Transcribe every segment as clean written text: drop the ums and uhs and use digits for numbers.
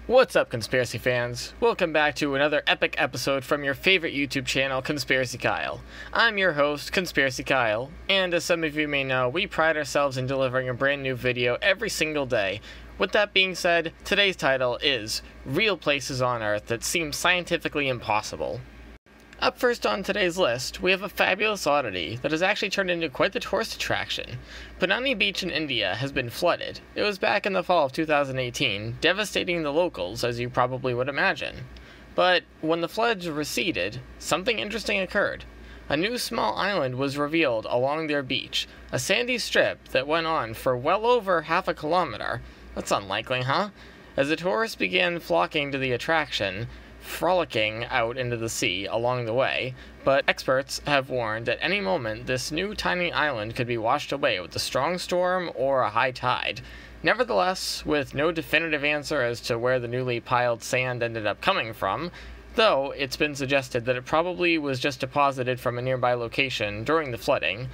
What's up, conspiracy fans? Welcome back to another epic episode from your favorite YouTube channel, KonspiracyKyle. I'm your host, KonspiracyKyle, and as some of you may know, we pride ourselves in delivering a brand new video every single day. With that being said, today's title is Real Places on Earth That Seem Scientifically Impossible. Up first on today's list, we have a fabulous oddity that has actually turned into quite the tourist attraction. Ponnani Beach in India has been flooded. It was back in the fall of 2018, devastating the locals, as you probably would imagine. But when the floods receded, something interesting occurred. A new small island was revealed along their beach, a sandy strip that went on for well over half a kilometer. That's unlikely, huh? As the tourists began flocking to the attraction, frolicking out into the sea along the way, but experts have warned at any moment this new tiny island could be washed away with a strong storm or a high tide. Nevertheless, with no definitive answer as to where the newly piled sand ended up coming from, though it's been suggested that it probably was just deposited from a nearby location during the flooding.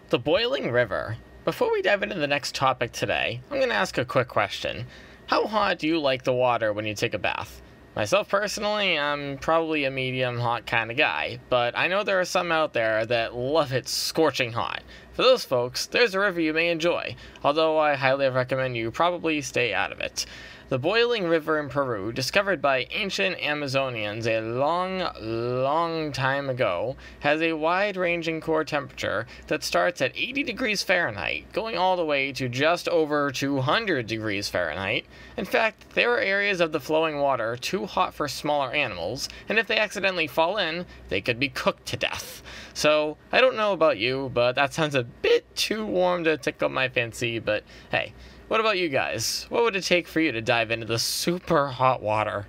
The boiling river. Before we dive into the next topic today, I'm going to ask a quick question. How hot do you like the water when you take a bath? Myself personally, I'm probably a medium hot kind of guy, but I know there are some out there that love it scorching hot. For those folks, there's a river you may enjoy, although I highly recommend you probably stay out of it. The boiling river in Peru, discovered by ancient Amazonians a long time ago, has a wide-ranging core temperature that starts at 80 degrees Fahrenheit, going all the way to just over 200 degrees Fahrenheit. In fact, there are areas of the flowing water too hot for smaller animals, and if they accidentally fall in, they could be cooked to death. So, I don't know about you, but that sounds a bit too warm to tickle my fancy, but hey. What about you guys? What would it take for you to dive into the super hot water?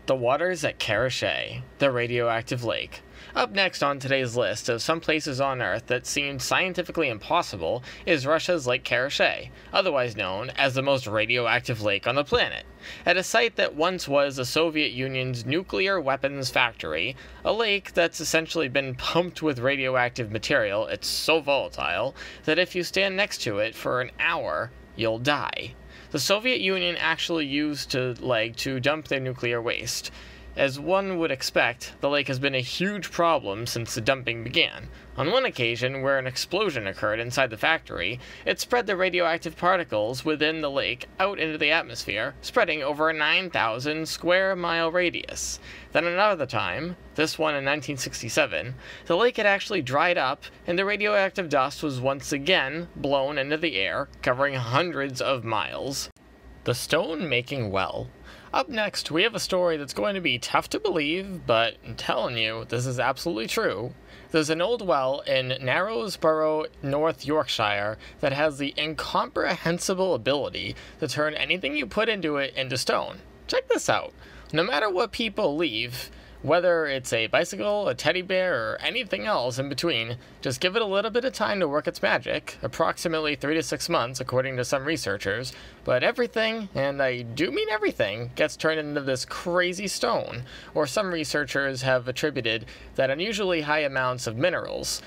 The waters at Karachay, the radioactive lake. Up next on today's list of some places on Earth that seem scientifically impossible is Russia's Lake Karachay, otherwise known as the most radioactive lake on the planet. At a site that once was the Soviet Union's nuclear weapons factory, a lake that's essentially been pumped with radioactive material, it's so volatile that if you stand next to it for an hour, you'll die. The Soviet Union actually used the lake to dump their nuclear waste. As one would expect, the lake has been a huge problem since the dumping began. On one occasion, where an explosion occurred inside the factory, it spread the radioactive particles within the lake out into the atmosphere, spreading over a 9,000 square mile radius. Then another time, this one in 1967, the lake had actually dried up, and the radioactive dust was once again blown into the air, covering hundreds of miles. The stone-making well. Up next, we have a story that's going to be tough to believe, but I'm telling you, this is absolutely true. There's an old well in Knaresborough, North Yorkshire, that has the incomprehensible ability to turn anything you put into it into stone. Check this out. No matter what people leave, whether it's a bicycle, a teddy bear, or anything else in between, just give it a little bit of time to work its magic, approximately 3 to 6 months according to some researchers, but everything, and I do mean everything, gets turned into this crazy stone, or some researchers have attributed that unusually high amounts of minerals.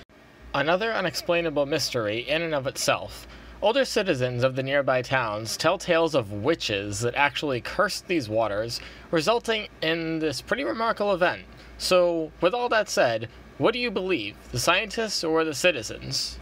Another unexplainable mystery in and of itself. Older citizens of the nearby towns tell tales of witches that actually cursed these waters, resulting in this pretty remarkable event. So, with all that said, what do you believe, the scientists or the citizens?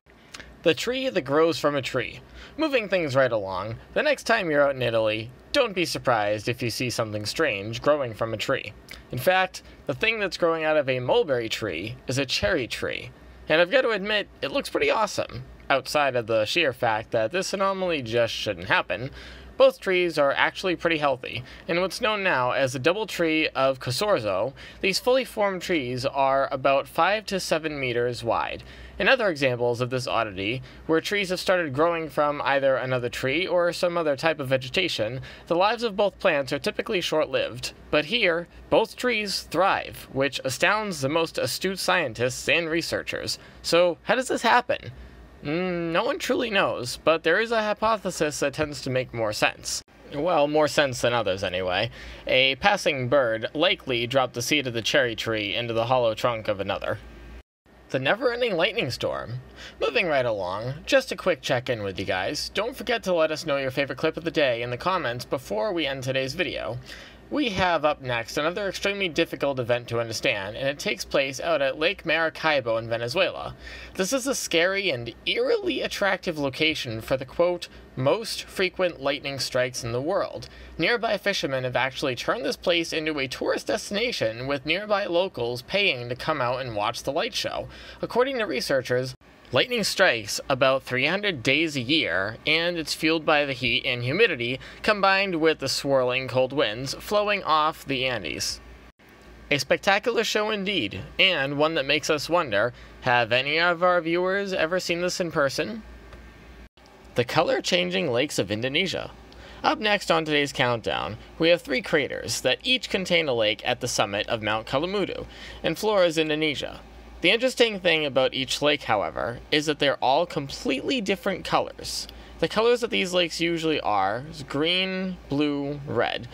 The tree that grows from a tree. Moving things right along, the next time you're out in Italy, don't be surprised if you see something strange growing from a tree. In fact, the thing that's growing out of a mulberry tree is a cherry tree. And I've got to admit, it looks pretty awesome. Outside of the sheer fact that this anomaly just shouldn't happen, both trees are actually pretty healthy. In what's known now as the double tree of Casorzo, these fully formed trees are about 5 to 7 meters wide. In other examples of this oddity, where trees have started growing from either another tree or some other type of vegetation, the lives of both plants are typically short-lived. But here, both trees thrive, which astounds the most astute scientists and researchers. So, how does this happen? No one truly knows, but there is a hypothesis that tends to make more sense. Well, more sense than others anyway. A passing bird likely dropped the seed of the cherry tree into the hollow trunk of another. The never-ending lightning storm. Moving right along, just a quick check-in with you guys. Don't forget to let us know your favorite clip of the day in the comments before we end today's video. We have up next another extremely difficult event to understand, and it takes place out at Lake Maracaibo in Venezuela. This is a scary and eerily attractive location for the, quote, most frequent lightning strikes in the world. Nearby fishermen have actually turned this place into a tourist destination, with nearby locals paying to come out and watch the light show. According to researchers, lightning strikes about 300 days a year, and it's fueled by the heat and humidity, combined with the swirling cold winds flowing off the Andes. A spectacular show indeed, and one that makes us wonder, have any of our viewers ever seen this in person? The color-changing lakes of Indonesia. Up next on today's countdown, we have 3 craters that each contain a lake at the summit of Mount Kilometer in Flores, Indonesia. The interesting thing about each lake, however, is that they're all completely different colors. The colors that these lakes usually are is green, blue, red,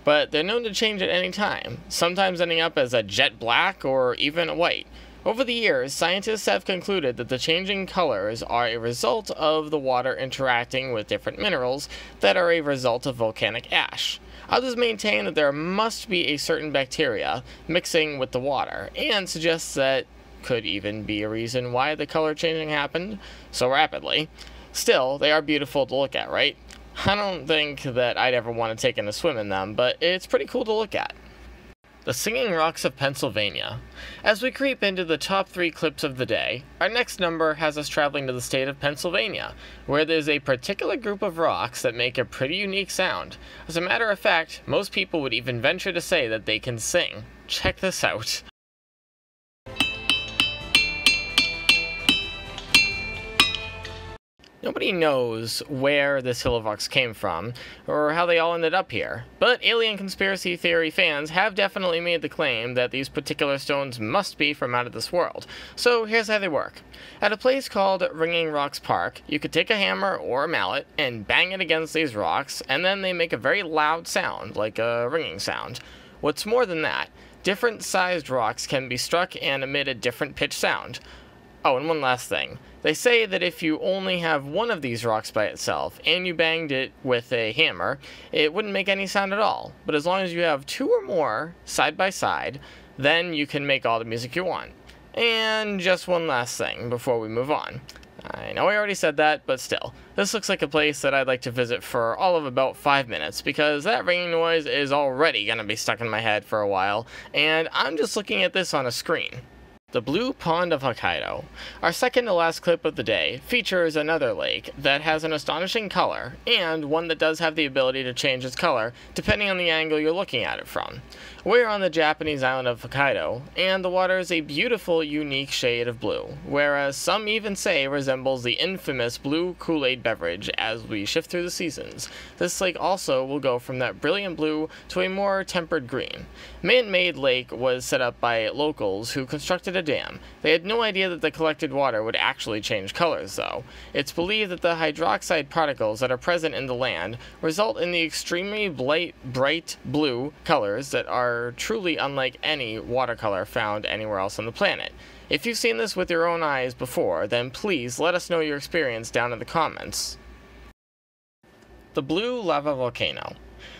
but they're known to change at any time, sometimes ending up as a jet black or even a white. Over the years, scientists have concluded that the changing colors are a result of the water interacting with different minerals that are a result of volcanic ash. Others maintain that there must be a certain bacteria mixing with the water, and suggest that could even be a reason why the color changing happened so rapidly. Still, they are beautiful to look at, right? I don't think that I'd ever want to take in a swim in them, but it's pretty cool to look at. The Singing Rocks of Pennsylvania. As we creep into the top 3 clips of the day, our next number has us traveling to the state of Pennsylvania, where there's a particular group of rocks that make a pretty unique sound. As a matter of fact, most people would even venture to say that they can sing. Check this out. Nobody knows where this hill of rocks came from, or how they all ended up here, but alien conspiracy theory fans have definitely made the claim that these particular stones must be from out of this world. So here's how they work. At a place called Ringing Rocks Park, you could take a hammer or a mallet and bang it against these rocks, and then they make a very loud sound, like a ringing sound. What's more than that, different sized rocks can be struck and emit a different pitch sound. Oh, and one last thing. They say that if you only have one of these rocks by itself, and you banged it with a hammer, it wouldn't make any sound at all. But as long as you have 2 or more, side by side, then you can make all the music you want. And just one last thing before we move on. I know I already said that, but still. This looks like a place that I'd like to visit for all of about 5 minutes, because that ringing noise is already going to be stuck in my head for a while, and I'm just looking at this on a screen. The Blue Pond of Hokkaido. Our second to last clip of the day features another lake that has an astonishing color, and one that does have the ability to change its color depending on the angle you're looking at it from. We're on the Japanese island of Hokkaido, and the water is a beautiful, unique shade of blue, whereas some even say resembles the infamous blue Kool-Aid beverage as we shift through the seasons. This lake also will go from that brilliant blue to a more tempered green. Man-made lake was set up by locals who constructed a dam. They had no idea that the collected water would actually change colors, though. It's believed that the hydroxide particles that are present in the land result in the extremely bright blue colors that are truly unlike any watercolor found anywhere else on the planet. If you've seen this with your own eyes before, then please let us know your experience down in the comments. The Blue Lava Volcano.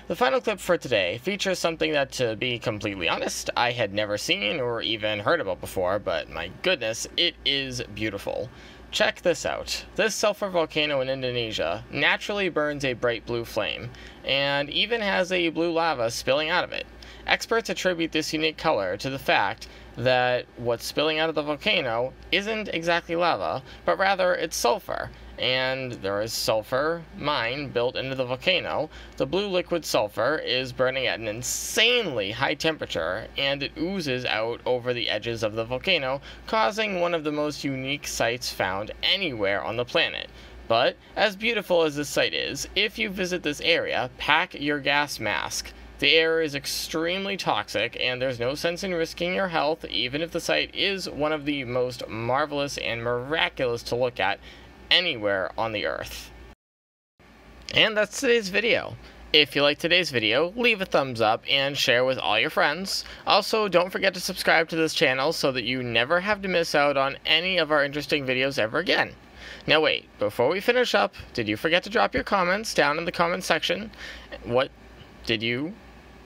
The final clip for today features something that, to be completely honest, I had never seen or even heard about before, but my goodness, it is beautiful. Check this out. This sulfur volcano in Indonesia naturally burns a bright blue flame, and even has a blue lava spilling out of it. Experts attribute this unique color to the fact that what's spilling out of the volcano isn't exactly lava, but rather it's sulfur. And there is sulfur mine built into the volcano. The blue liquid sulfur is burning at an insanely high temperature, and it oozes out over the edges of the volcano, causing one of the most unique sights found anywhere on the planet. But, as beautiful as this site is, if you visit this area, pack your gas mask. The air is extremely toxic, and there's no sense in risking your health, even if the site is one of the most marvelous and miraculous to look at anywhere on the earth. And that's today's video. If you liked today's video, leave a thumbs up and share with all your friends. Also, don't forget to subscribe to this channel so that you never have to miss out on any of our interesting videos ever again. Now wait, before we finish up, did you forget to drop your comments down in the comment section? What? Did you?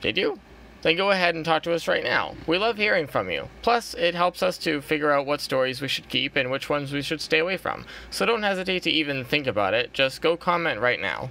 Then go ahead and talk to us right now. We love hearing from you. Plus, it helps us to figure out what stories we should keep and which ones we should stay away from. So don't hesitate to even think about it, just go comment right now.